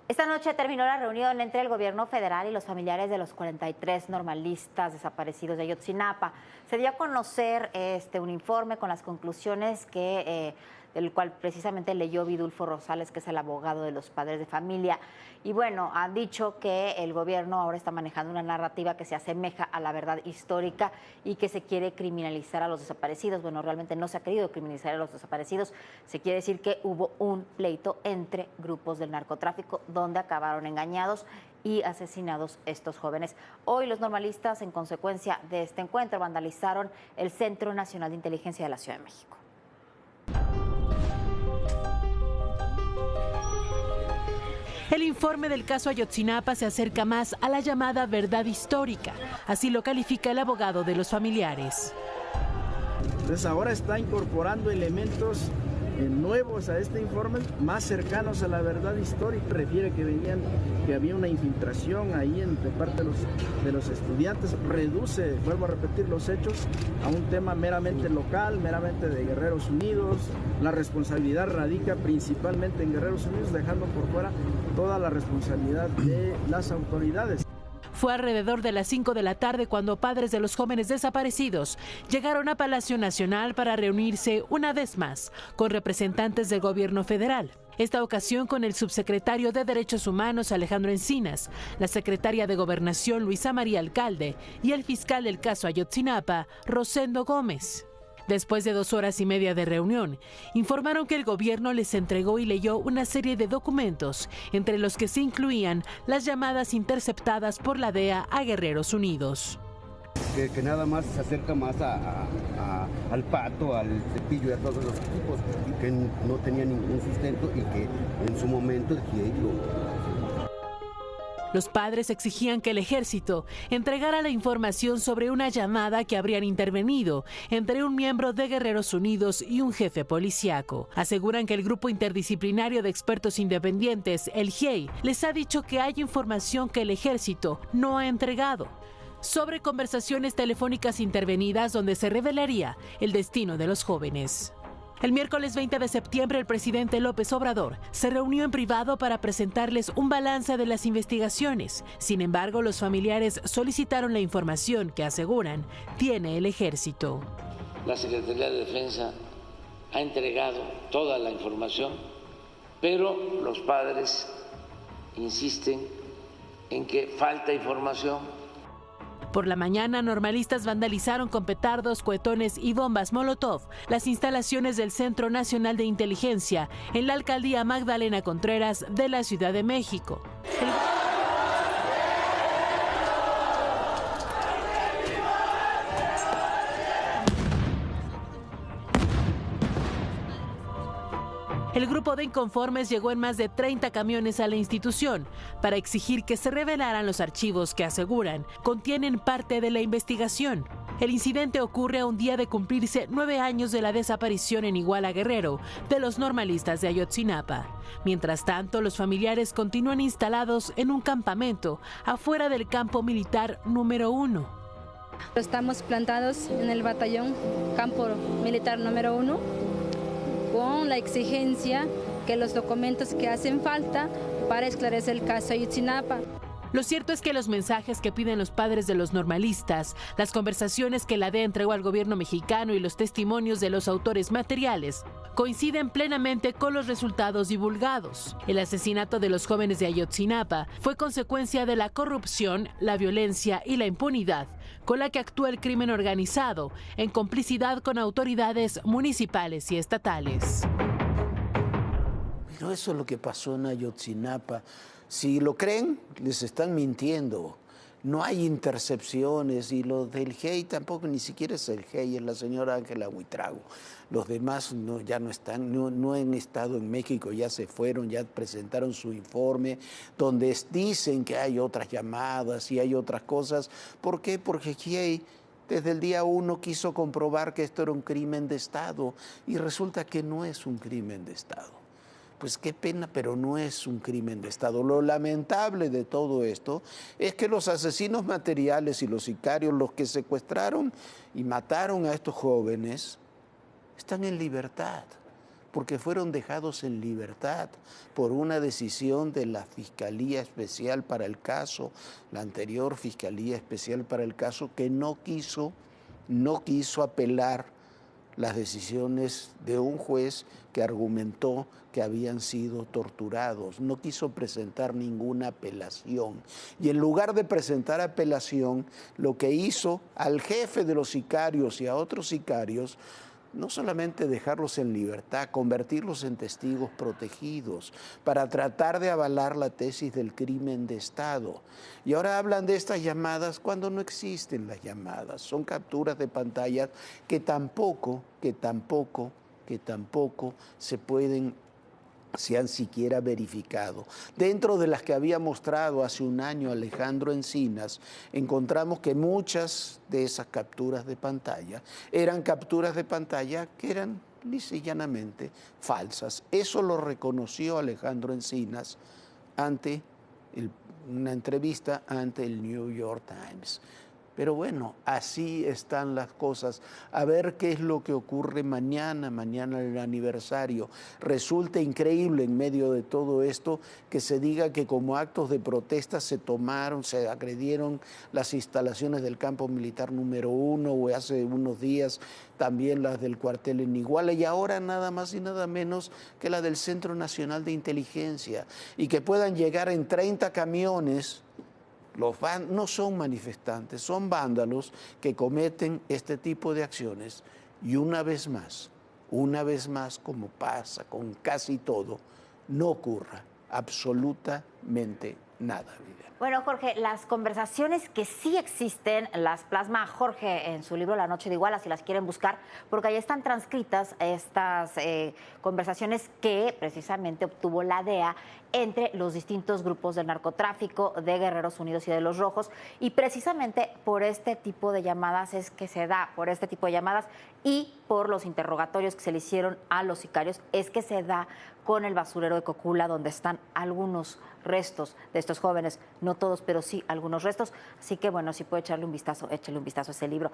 Esta noche terminó la reunión entre el gobierno federal y los familiares de los 43 normalistas desaparecidos de Ayotzinapa. Se dio a conocer un informe con las conclusiones del cual precisamente leyó Vidulfo Rosales, que es el abogado de los padres de familia. Y bueno, han dicho que el gobierno ahora está manejando una narrativa que se asemeja a la verdad histórica y que se quiere criminalizar a los desaparecidos. Bueno, realmente no se ha querido criminalizar a los desaparecidos. Se quiere decir que hubo un pleito entre grupos del narcotráfico donde acabaron engañados y asesinados estos jóvenes. Hoy los normalistas, en consecuencia de este encuentro, vandalizaron el Centro Nacional de Inteligencia de la Ciudad de México. El informe del caso Ayotzinapa se acerca más a la llamada verdad histórica, así lo califica el abogado de los familiares. Entonces ahora está incorporando elementos nuevos a este informe, más cercanos a la verdad histórica. Refiere que había una infiltración ahí de parte de los estudiantes. Reduce, vuelvo a repetir, los hechos a un tema meramente local, meramente de Guerreros Unidos. La responsabilidad radica principalmente en Guerreros Unidos, dejando por fuera toda la responsabilidad de las autoridades. Fue alrededor de las 5 de la tarde cuando padres de los jóvenes desaparecidos llegaron a Palacio Nacional para reunirse una vez más con representantes del gobierno federal. Esta ocasión con el subsecretario de Derechos Humanos Alejandro Encinas, la secretaria de Gobernación Luisa María Alcalde y el fiscal del caso Ayotzinapa, Rosendo Gómez. Después de 2 horas y media de reunión, informaron que el gobierno les entregó y leyó una serie de documentos, entre los que se incluían las llamadas interceptadas por la DEA a Guerreros Unidos. Que nada más se acerca más al Pato, al Cepillo y a todos los equipos, que no tenía ningún sustento y que en su momento el GIEI Los padres exigían que el ejército entregara la información sobre una llamada que habrían intervenido entre un miembro de Guerreros Unidos y un jefe policíaco. Aseguran que el grupo interdisciplinario de expertos independientes, el GIEI, les ha dicho que hay información que el ejército no ha entregado sobre conversaciones telefónicas intervenidas donde se revelaría el destino de los jóvenes. El miércoles 20 de septiembre, el presidente López Obrador se reunió en privado para presentarles un balance de las investigaciones. Sin embargo, los familiares solicitaron la información que aseguran tiene el ejército. La Secretaría de Defensa ha entregado toda la información, pero los padres insisten en que falta información. Por la mañana, normalistas vandalizaron con petardos, cohetones y bombas Molotov las instalaciones del Centro Nacional de Inteligencia en la alcaldía Magdalena Contreras de la Ciudad de México. El grupo de inconformes llegó en más de 30 camiones a la institución para exigir que se revelaran los archivos que aseguran contienen parte de la investigación. El incidente ocurre a un día de cumplirse 9 años de la desaparición en Iguala, Guerrero, de los normalistas de Ayotzinapa. Mientras tanto, los familiares continúan instalados en un campamento afuera del campo militar número 1. Estamos plantados en el batallón campo militar número 1. Con la exigencia que los documentos que hacen falta para esclarecer el caso Ayotzinapa. Lo cierto es que los mensajes que piden los padres de los normalistas, las conversaciones que la DEA entregó al gobierno mexicano y los testimonios de los autores materiales coinciden plenamente con los resultados divulgados. El asesinato de los jóvenes de Ayotzinapa fue consecuencia de la corrupción, la violencia y la impunidad con la que actúa el crimen organizado en complicidad con autoridades municipales y estatales. Pero eso es lo que pasó en Ayotzinapa. Si lo creen, les están mintiendo. No hay intercepciones y lo del GIEI tampoco, ni siquiera es el GIEI, es la señora Ángela Buitrago. Los demás ya no están, no han estado en México, ya se fueron, ya presentaron su informe, donde dicen que hay otras llamadas y hay otras cosas. ¿Por qué? Porque GIEI desde el día 1 quiso comprobar que esto era un crimen de Estado y resulta que no es un crimen de Estado. Pues qué pena, pero no es un crimen de Estado. Lo lamentable de todo esto es que los asesinos materiales y los sicarios, los que secuestraron y mataron a estos jóvenes, están en libertad. porque fueron dejados en libertad por una decisión de la Fiscalía Especial para el caso, la anterior Fiscalía Especial para el caso, que no quiso apelar las decisiones de un juez que argumentó que habían sido torturados. No quiso presentar ninguna apelación. Y en lugar de presentar apelación, lo que hizo al jefe de los sicarios y a otros sicarios, no solamente dejarlos en libertad, convertirlos en testigos protegidos para tratar de avalar la tesis del crimen de Estado. Y ahora hablan de estas llamadas cuando no existen las llamadas. Son capturas de pantallas que tampoco se han siquiera verificado. Dentro de las que había mostrado hace un año Alejandro Encinas, encontramos que muchas de esas capturas de pantalla eran capturas de pantalla que eran lisa y llanamente falsas. Eso lo reconoció Alejandro Encinas ante una entrevista ante el New York Times. Pero bueno, así están las cosas. A ver qué es lo que ocurre mañana el aniversario. Resulta increíble en medio de todo esto que se diga que como actos de protesta se agredieron las instalaciones del campo militar número 1 o hace unos días también las del cuartel en Iguala y ahora nada más y nada menos que la del Centro Nacional de Inteligencia y que puedan llegar en 30 camiones. No son manifestantes, son vándalos que cometen este tipo de acciones y una vez más, como pasa con casi todo, no ocurra absolutamente nada. Bueno, Jorge, las conversaciones que sí existen las plasma Jorge en su libro La Noche de Iguala, si las quieren buscar, porque ahí están transcritas estas conversaciones que precisamente obtuvo la DEA entre los distintos grupos del narcotráfico, de Guerreros Unidos y de Los Rojos, y precisamente por este tipo de llamadas es que se da, por este tipo de llamadas y por los interrogatorios que se le hicieron a los sicarios, es que se da con el basurero de Cocula, donde están algunos restos de estos jóvenes, no todos, pero sí algunos restos. Así que bueno, si puede echarle un vistazo, échale un vistazo a ese libro.